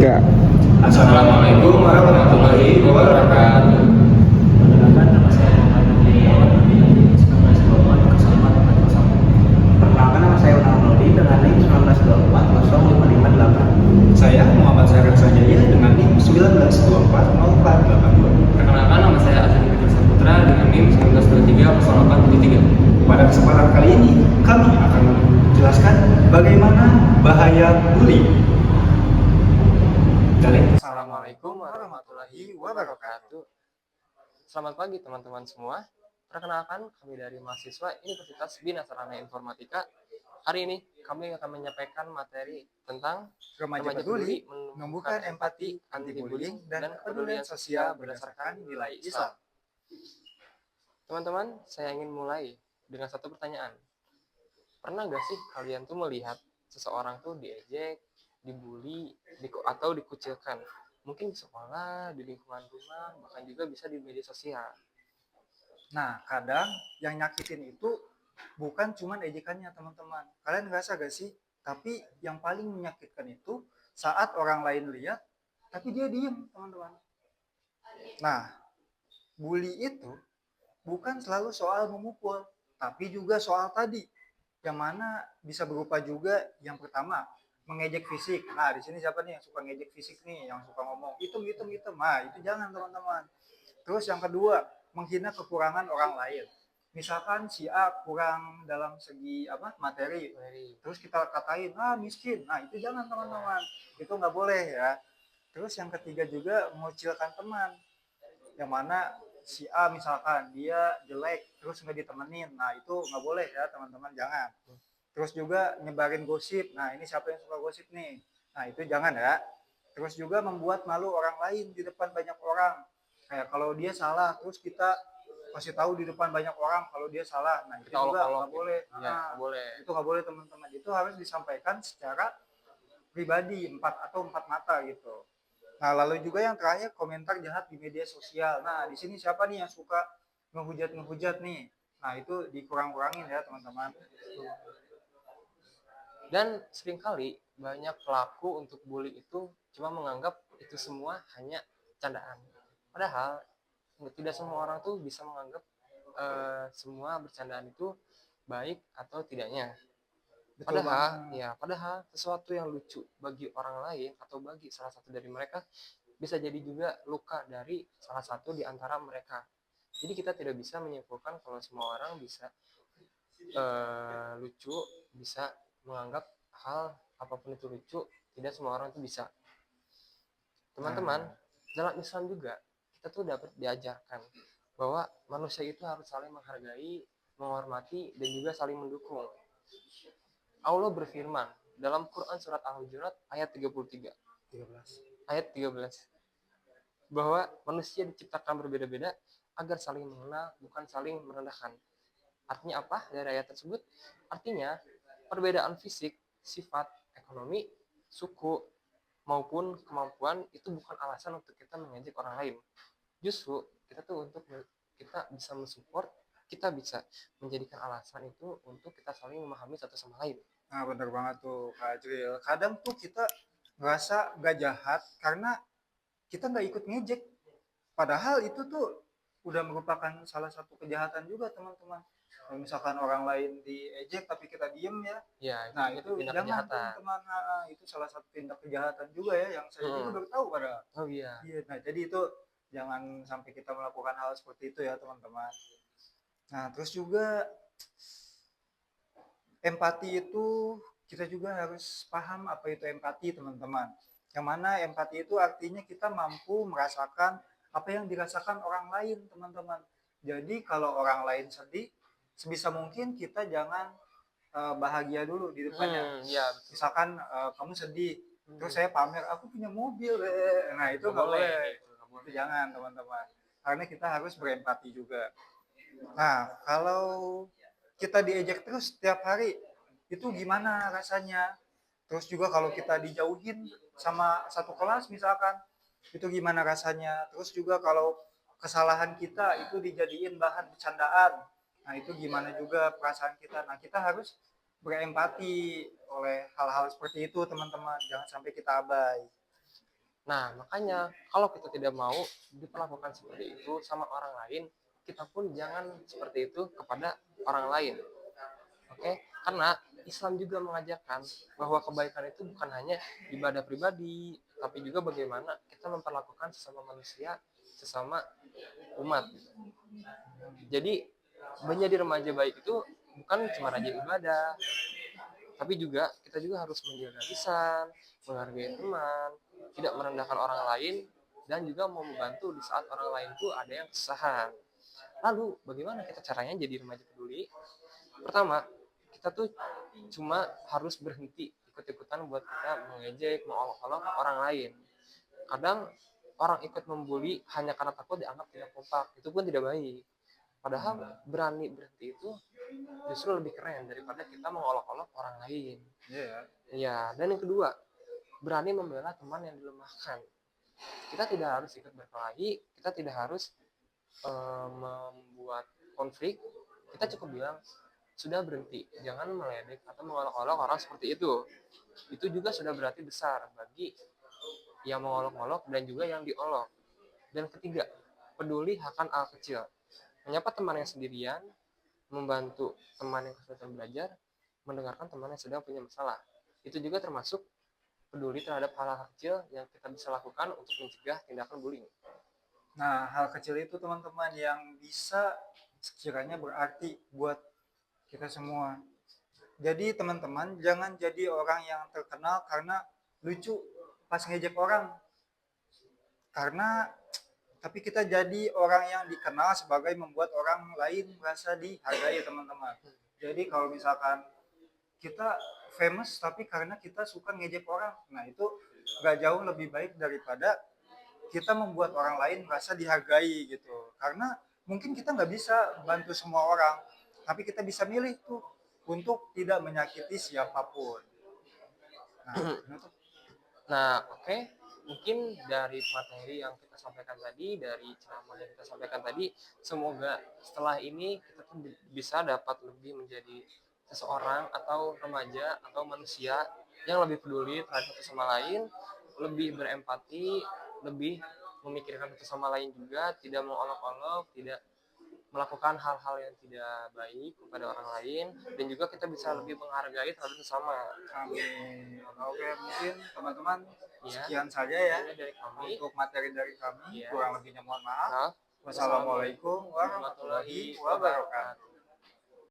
3. Assalamualaikum warahmatullahi wabarakatuh. Perkenalkan, nama saya Muhammad Nurul dengan NIM 1924 Perkenalkan, nama saya Unang Nudi dengan NIM 19240558. Saya Muhammad Syarif Sanjaya dengan NIM 19240482. Perkenalkan, nama saya Azan Fikri Saputra dengan NIM 19230873. Pada kesempatan kali ini kami akan menjelaskan bagaimana bahaya bullying. Assalamualaikum warahmatullahi wabarakatuh. Selamat pagi teman-teman semua. Perkenalkan, kami dari mahasiswa Universitas Bina Sarana Informatika. Hari ini kami akan menyampaikan materi tentang Remaja peduli, menumbuhkan empati, anti-bullying, dan kepedulian sosial berdasarkan nilai Islam. Teman-teman, saya ingin mulai dengan satu pertanyaan. Pernah gak sih kalian tuh melihat seseorang tuh diejek, dibully, atau dikucilkan? Mungkin di sekolah, di lingkungan rumah, bahkan juga bisa di media sosial. Nah, kadang yang nyakitin itu bukan cuma ejekannya, teman-teman. Kalian ngerasa gak sih? Tapi yang paling menyakitkan itu saat orang lain lihat, tapi dia diem, teman-teman. Nah, bully itu bukan selalu soal memukul, tapi juga soal tadi, yang mana bisa berupa juga yang pertama, mengejek fisik. Nah, di sini siapa nih yang suka ngejek fisik nih, yang suka ngomong hitam. Nah, itu jangan, teman-teman. Terus yang kedua, menghina kekurangan orang lain. Misalkan si A kurang dalam segi materi, terus kita katain miskin. Nah, itu jangan, teman-teman. Itu nggak boleh ya. Terus yang ketiga juga mengucilkan teman. Yang mana si A misalkan dia jelek terus nggak ditemenin. Nah, itu nggak boleh ya, teman-teman, jangan. Terus juga nyebarin gosip. Nah, ini siapa yang suka gosip nih? Nah, itu jangan ya. Terus juga membuat malu orang lain di depan banyak orang. Kayak kalau dia salah, terus kita kasih tahu di depan banyak orang kalau dia salah. Nah, itu juga nggak boleh. Ya, boleh. Itu nggak boleh, teman-teman. Itu harus disampaikan secara pribadi, empat mata gitu. Nah, lalu juga yang terakhir, komentar jahat di media sosial. Nah, di sini siapa nih yang suka ngehujat nih? Nah, itu dikurang-kurangin ya, teman-teman. Dan seringkali banyak pelaku untuk bully itu cuma menganggap itu semua hanya candaan. Padahal tidak semua orang tuh bisa menganggap semua bercandaan itu baik atau tidaknya. Padahal sesuatu yang lucu bagi orang lain atau bagi salah satu dari mereka bisa jadi juga luka dari salah satu di antara mereka. Jadi kita tidak bisa menyimpulkan kalau semua orang bisa lucu, bisa menganggap hal apapun itu lucu. Tidak semua orang itu bisa. Teman-teman, dalam Islam juga kita tuh dapat diajarkan bahwa manusia itu harus saling menghargai, menghormati, dan juga saling mendukung. Allah berfirman dalam Quran surat Al-Hujurat ayat 13 bahwa manusia diciptakan berbeda-beda agar saling mengenal, bukan saling merendahkan. Artinya apa dari ayat tersebut? Artinya perbedaan fisik, sifat, ekonomi, suku, maupun kemampuan itu bukan alasan untuk kita mengejek orang lain. Justru kita tuh untuk kita bisa mensupport, kita bisa menjadikan alasan itu untuk kita saling memahami satu sama lain. Nah, benar banget tuh, Kak Ajril. Kadang tuh kita ngerasa gak jahat karena kita nggak ikut ngejek. Padahal itu tuh udah merupakan salah satu kejahatan juga, teman-teman. Kalau misalkan orang lain diejek tapi kita diem ya, nah itu jangan, teman-teman. Itu salah satu tindak kejahatan juga ya, yang saya juga baru tahu pada. Iya. Nah, jadi itu jangan sampai kita melakukan hal seperti itu ya, teman-teman. Nah, terus juga empati itu kita juga harus paham apa itu empati, teman-teman. Yang mana empati itu artinya kita mampu merasakan apa yang dirasakan orang lain, teman-teman. Jadi kalau orang lain sedih, sebisa mungkin kita jangan bahagia dulu di depannya. Misalkan kamu sedih, terus saya pamer, aku punya mobil. Nah, itu nggak boleh. Itu jangan, teman-teman. Karena kita harus berempati juga. Nah, kalau kita diejek terus setiap hari, itu gimana rasanya? Terus juga kalau kita dijauhin sama satu kelas misalkan, itu gimana rasanya? Terus juga kalau kesalahan kita itu dijadiin bahan bercandaan, nah itu gimana juga perasaan kita? Nah, kita harus berempati oleh hal-hal seperti itu, teman-teman. Jangan sampai kita abai. Nah, makanya kalau kita tidak mau diperlakukan seperti itu sama orang lain, kita pun jangan seperti itu kepada orang lain. Oke, karena Islam juga mengajarkan bahwa kebaikan itu bukan hanya ibadah pribadi, tapi juga bagaimana kita memperlakukan sesama manusia, sesama umat. Jadi menjadi remaja baik itu bukan cuma rajin ibadah, tapi juga kita juga harus menjaga lisan, menghargai teman, tidak merendahkan orang lain, dan juga mau membantu di saat orang lain itu ada yang kesusahan. Lalu bagaimana kita caranya jadi remaja peduli? Pertama, kita tuh cuma harus berhenti ikut-ikutan buat kita mengejek, mengolok-olok orang lain. Kadang orang ikut membuli hanya karena takut dianggap tidak kompak, itu pun tidak baik. Padahal berani berhenti itu justru lebih keren daripada kita mengolok-olok orang lain. Iya. Ya, dan yang kedua, berani membela teman yang dilemahkan. Kita tidak harus ikut berkelahi, kita tidak harus membuat konflik. Kita cukup bilang, sudah berhenti, jangan meledek atau mengolok-olok orang seperti itu. Itu juga sudah berarti besar bagi yang mengolok-olok dan juga yang diolok. Dan ketiga, peduli akan hal kecil. Menyapa teman yang sendirian, membantu teman yang kesulitan belajar, mendengarkan teman yang sedang punya masalah. Itu juga termasuk peduli terhadap hal-hal kecil yang kita bisa lakukan untuk mencegah tindakan bullying. Nah, hal kecil itu teman-teman yang bisa sekiranya berarti buat kita semua. Jadi teman-teman jangan jadi orang yang terkenal karena lucu pas ngejek orang. Tapi kita jadi orang yang dikenal sebagai membuat orang lain merasa dihargai teman-teman. Jadi kalau misalkan kita famous tapi karena kita suka ngejek orang, nah itu gak jauh lebih baik daripada kita membuat orang lain merasa dihargai gitu. Karena mungkin kita nggak bisa bantu semua orang, tapi kita bisa milih tuh untuk tidak menyakiti siapapun. Nah, oke. Mungkin dari materi yang kita sampaikan tadi, dari ceramah yang kita sampaikan tadi, semoga setelah ini kita pun bisa dapat lebih menjadi seseorang atau remaja atau manusia yang lebih peduli terhadap satu sama lain, lebih berempati, lebih memikirkan satu sama lain juga, tidak mengolok-olok, tidak melakukan hal-hal yang tidak baik kepada orang lain, dan juga kita bisa lebih menghargai terhadap sesama. Amin. Oke, mungkin teman-teman Ya, sekian saja ya dari kami. untuk materi dari kami. Ya. Kurang lebihnya mohon maaf. Nah, Wassalamualaikum warahmatullahi wabarakatuh.